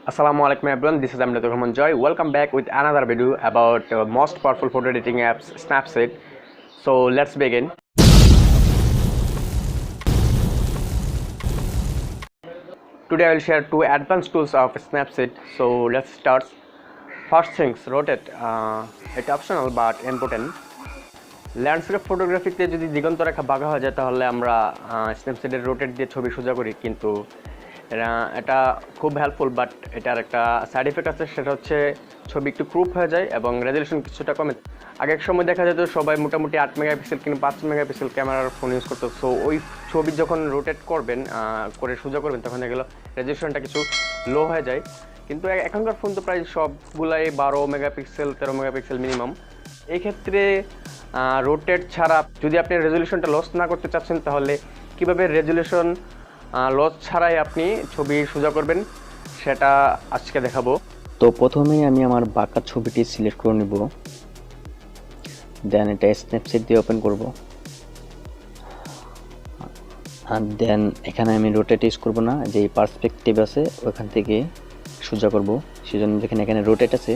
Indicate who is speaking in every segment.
Speaker 1: Assalamualaikum everyone, this is Md Atikur Rahman Joy. Welcome back with another video about most powerful photo editing apps, Snapseed. So let's begin. Today I will share two advanced tools of Snapseed. So let's start. First things, rotate. It's optional but important. Landscape ফটোগ্রাফিতে যদি দিগন্ত রেখা বাঁকা হয়ে যায় তাহলে আমরা স্ন্যাপসিডের rotate দিয়ে ছবি সোজা করি, কিন্তু এটা খুব হেল্পফুল, বাট এটার একটা সাইড এফেক্ট আছে, সেটা হচ্ছে ছবি একটু ক্রুপ হয়ে যায় এবং রেজলিউশন কিছুটা কমে। আগের সময় দেখা যেত সবাই মোটামুটি 8 মেগাপিক্সেল কিংবা 5 মেগাপিক্সেল ক্যামেরার ফোন ইউজ করতো। সো ওই ছবি যখন রোটেট করবেন করে সোজা করবেন তখন দেখা গেলো রেজলিউশনটা কিছু লো হয়ে যায়। কিন্তু এখনকার ফোন তো প্রায় সবগুলাই 12 মেগাপিক্সেল 13 মেগাপিক্সেল মিনিমাম। এই ক্ষেত্রে রোটেট ছাড়া যদি আপনি রেজলিউশনটা লস না করতে চাচ্ছেন তাহলে কীভাবে রেজলিউশন লস ছাড়াই আপনি ছবি সোজা করবেন সেটা আজকে দেখাবো।
Speaker 2: তো প্রথমেই আমি আমার বাঁকা ছবিটি সিলেক্ট করে নেব, দেন এটা স্ন্যাপসিড দিয়ে ওপেন করব, আর দেন এখানে আমি রোটেট ইউজ করব না, যে পার্সপেক্টিভ আছে ওখান থেকে সোজা করব। সেজন্য যেখানে এখানে রোটেট আছে,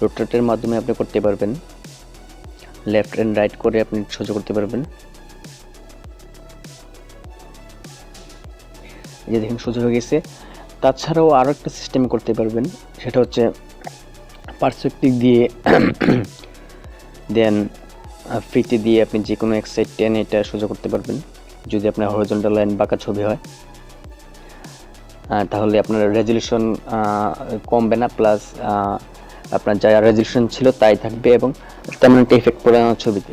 Speaker 2: রোটেটের মাধ্যমে আপনি করতে পারবেন, লেফট অ্যান্ড রাইট করে আপনি সোজা করতে পারবেন। এই যে দেখুন সোজা হয়ে গেছে। তাছাড়াও আরও একটা সিস্টেম করতে পারবেন, সেটা হচ্ছে পার্সপেক্টিভ দিয়ে দেন ফ্রিতে দিয়ে আপনি যে কোনো এক সাইড টেনে এটা সোজা করতে পারবেন। যদি আপনার হরিজন্টাল লাইন বাঁকা ছবি হয় তাহলে আপনার রেজলিউশন কমবে না, প্লাস আপনার যা রেজলিউশন ছিল তাই থাকবে এবং তেমন একটা ইফেক্ট পড়ে না ছবিতে।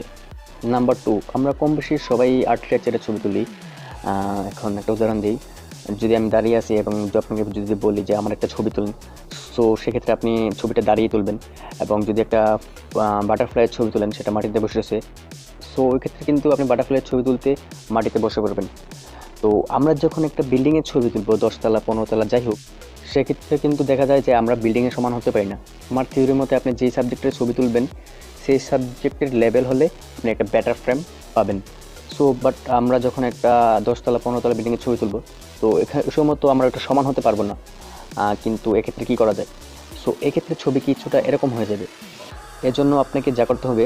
Speaker 2: নাম্বার 2, আমরা কম বেশি সবাই আর্কিটেকচারের ছবি তুলি। এখন একটা উদাহরণ দিই, যদি আমি দাঁড়িয়ে আছি এবং আপনাকে যদি বলি যে আমার একটা ছবি তুলুন, সো সেক্ষেত্রে আপনি ছবিটা দাঁড়িয়ে তুলবেন, এবং যদি একটা বাটারফ্লাইয়ের ছবি তুলেন সেটা মাটিতে বসে রয়েছে, সো ওই ক্ষেত্রে কিন্তু আপনি বাটারফ্লাইয়ের ছবি তুলতে মাটিতে বসে পড়বেন। তো আমরা যখন একটা বিল্ডিংয়ের ছবি তুলবো 10 তলা 15 তলা যাই হোক, সেক্ষেত্রে কিন্তু দেখা যায় যে আমরা বিল্ডিংয়ের সমান হতে পারি না। আমার থিওরির মতে আপনি যেই সাবজেক্টের ছবি তুলবেন সেই সাবজেক্টের লেভেল হলে আপনি একটা বেটার ফ্রেম পাবেন। সো বাট আমরা যখন একটা 10 তলা 15 তলা বিল্ডিংয়ের ছবি তুলবো, তো এখানে ওই সময় তো আমরা একটা সমান হতে পারবো না, কিন্তু এক্ষেত্রে কী করা যায়? সো এক্ষেত্রে ছবি কিছুটা এরকম হয়ে যাবে। এজন্য আপনাকে যা করতে হবে,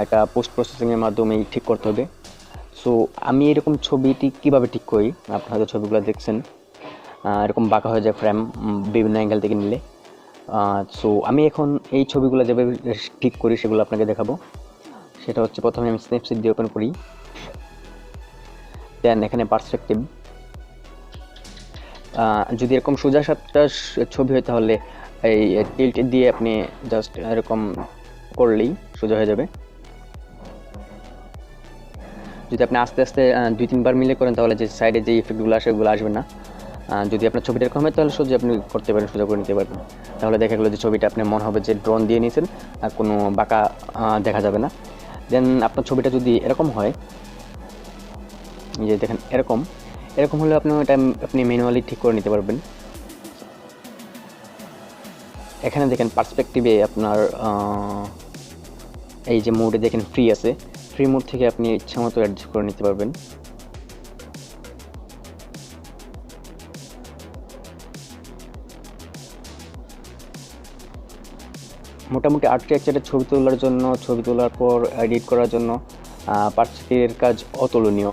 Speaker 2: একটা পোস্ট প্রসেসিংয়ের মাধ্যমেই ঠিক করতে হবে। সো আমি এরকম ছবিটি কিভাবে ঠিক করি, আপনারা হয়তো ছবিগুলো দেখছেন এরকম বাঁকা হয়ে যায় ফ্রেম বিভিন্ন অ্যাঙ্গেল থেকে নিলে। সো আমি এখন এই ছবিগুলো যেভাবে ঠিক করি সেগুলো আপনাকে দেখাবো। সেটা হচ্ছে প্রথমে আমি স্ন্যাপসিড দিয়ে ওপেন করি, দেন এখানে পার্সপেক্টিভ। যদি এরকম সোজা সাপটা ছবি হয় তাহলে এই টিল্ট দিয়ে আপনি জাস্ট এরকম করলেই সোজা হয়ে যাবে। যদি আপনি আস্তে আস্তে 2-3 বার মিলে করেন তাহলে যে সাইডে যে ইফেক্টগুলো আসে ওগুলো আসবে না। যদি আপনার ছবিটা এরকম হয় তাহলে সোজা আপনি করতে পারেন, সোজা করে নিতে পারবেন। তাহলে দেখা গেলো যে ছবিটা আপনি মনে হবে যে ড্রোন দিয়ে নিয়েছেন, আর কোনো বাঁকা দেখা যাবে না। দেন আপনার ছবিটা যদি এরকম হয়, যে দেখেন এরকম হলে আপনি ম্যানুয়ালি ঠিক করে নিতে পারবেন। এখানে দেখেন পার্সপেক্টিভে আপনার এই যে মোডে দেখেন ফ্রি আছে, ফ্রি মোড থেকে আপনি ইচ্ছা মতো অ্যাডজাস্ট করে নিতে পারবেন। মোটামুটি আর্কিটেকচারের ছবি তোলার পর এডিট করার জন্য পার্সপেক্টিভের কাজ অতুলনীয়।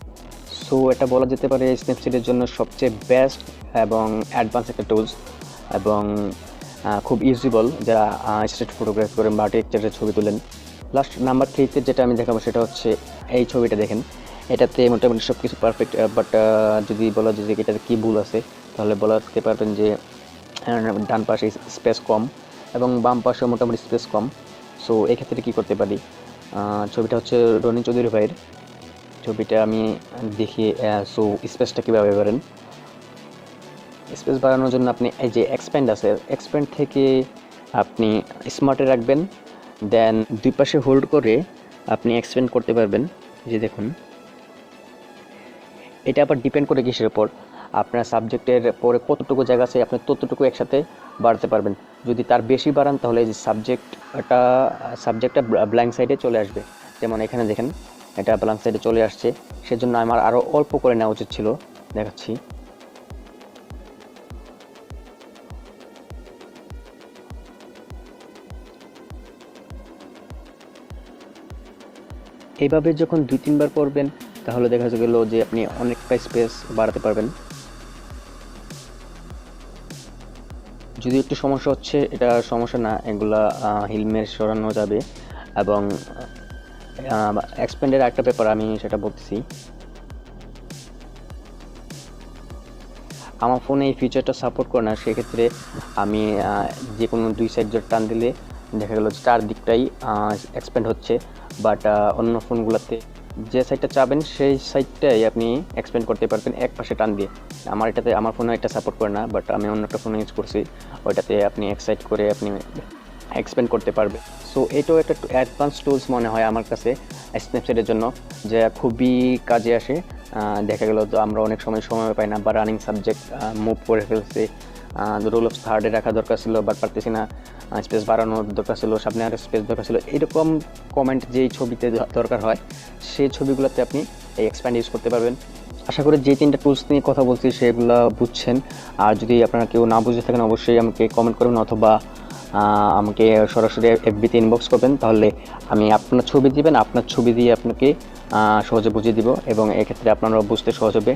Speaker 2: সো এটা বলা যেতে পারে স্ন্যাপসিডের জন্য সবচেয়ে বেস্ট এবং অ্যাডভান্স একটা টুলস, এবং খুব ইউজেবল যারা স্ট্রিট ফটোগ্রাফি করেন বা আর্কিটেকচারের ছবি তোলেন। লাস্ট নাম্বার 3তে যেটা আমি দেখাবো সেটা হচ্ছে এই ছবিটা দেখেন, এটাতে মোটামুটি সব কিছু পারফেক্ট, বাট যদি বলা যায় যে এটাতে কী ভুল আছে তাহলে বলাতে পারবেন যে ডান পাশে স্পেস কম এবং বাম পাশে মোটামুটি স্পেস কম। সো এক্ষেত্রে কী করতে পারি, ছবিটা হচ্ছে রনি চৌধুরী ভাইয়ের ছবিটা আমি দেখি। সো স্পেসটা কীভাবে বাড়ান, স্পেস বাড়ানোর জন্য আপনি এই যে এক্সপ্যান্ড আছে, এক্সপ্যান্ড থেকে আপনি স্মার্টে রাখবেন, দেন দুই পাশে হোল্ড করে আপনি এক্সপ্যান্ড করতে পারবেন। যে দেখুন এটা আবার ডিপেন্ড করে কিসের উপর, আপনার সাবজেক্টের পরে কতটুকু জায়গা আছে আপনি ততটুকু একসাথে বাড়াতে পারবেন। যদি তার বেশি বাড়ান তাহলে এই যে সাবজেক্টটা ব্ল্যাঙ্ক সাইডে চলে আসবে। যেমন এখানে দেখেন এটা ব্ল্যাঙ্ক সাইডে চলে আসছে, সেজন্য আমার আরও অল্প করে নেওয়া উচিত ছিল। দেখাচ্ছি, এইভাবে যখন 2-3 বার করবেন তাহলে দেখা গেল যে আপনি অনেকটা স্পেস বাড়াতে পারবেন। যদি একটু সমস্যা হচ্ছে, এটা সমস্যা না, এগুলা হিলমের সরানো যাবে। এবং এক্সপ্যান্ডের একটা ব্যাপার আমি সেটা বলতেছি, আমার ফোনে এই ফিচারটা সাপোর্ট করে না, সেক্ষেত্রে আমি যে কোনো 2 সাইড টান দিলে দেখা গেল যে 4 দিকটাই এক্সপ্যান্ড হচ্ছে। বাট অন্য ফোনগুলোতে যে সাইডটা চাবেন সেই সাইডটাই আপনি এক্সপ্যান্ড করতে পারবেন এক পাশে টান দিয়ে। আমার ফোনে এটা সাপোর্ট করে না, বাট আমি অন্য একটা ফোন ইউজ করছি, ওইটাতে আপনি এক সাইড করে আপনি এক্সপ্যান্ড করতে পারবে। সো এটাও একটা অ্যাডভান্স টুলস মনে হয় আমার কাছে স্ন্যাপচ্যাটের জন্য, যে খুবই কাজে আসে। দেখা গেল তো আমরা অনেক সময় পাই না, বা রানিং সাবজেক্ট মুভ করে ফেলছে, রোল অফ থার্ডে রাখা দরকার ছিল বাট পারতেছি না, স্পেস বাড়ানোর দরকার ছিল, সামনে আরও স্পেস দরকার ছিল, এরকম কমেন্ট যেই ছবিতে দরকার হয় সেই ছবিগুলোতে আপনি এই এক্সপ্যান্ড ইউজ করতে পারবেন। আশা করি যে 3টা টুলস নিয়ে কথা বলছি সেগুলো বুঝছেন। আর যদি আপনারা কেউ না বুঝে থাকেন অবশ্যই আমাকে কমেন্ট করবেন, অথবা আমাকে সরাসরি এফবিতে ইনবক্স করবেন, তাহলে আমি আপনার ছবি দিবেন, আপনার ছবি দিয়ে আপনাকে সহজে বুঝিয়ে দিব এবং এক্ষেত্রে আপনারা বুঝতে সহজ হবে।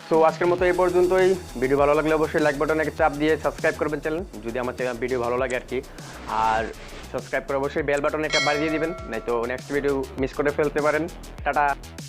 Speaker 1: তো আজকের মতো এই পর্যন্তই। ভিডিও ভালো লাগলে অবশ্যই লাইক বাটনে চাপ দিয়ে সাবস্ক্রাইব করবেন চ্যানেল, যদি আমার ভিডিও ভালো লাগে আর কি। আর সাবস্ক্রাইব করে অবশ্যই বেল বাটনে একটা বাজিয়ে দিবেন, নয়তো নেক্সট ভিডিও মিস করে ফেলতে পারেন। টাটা।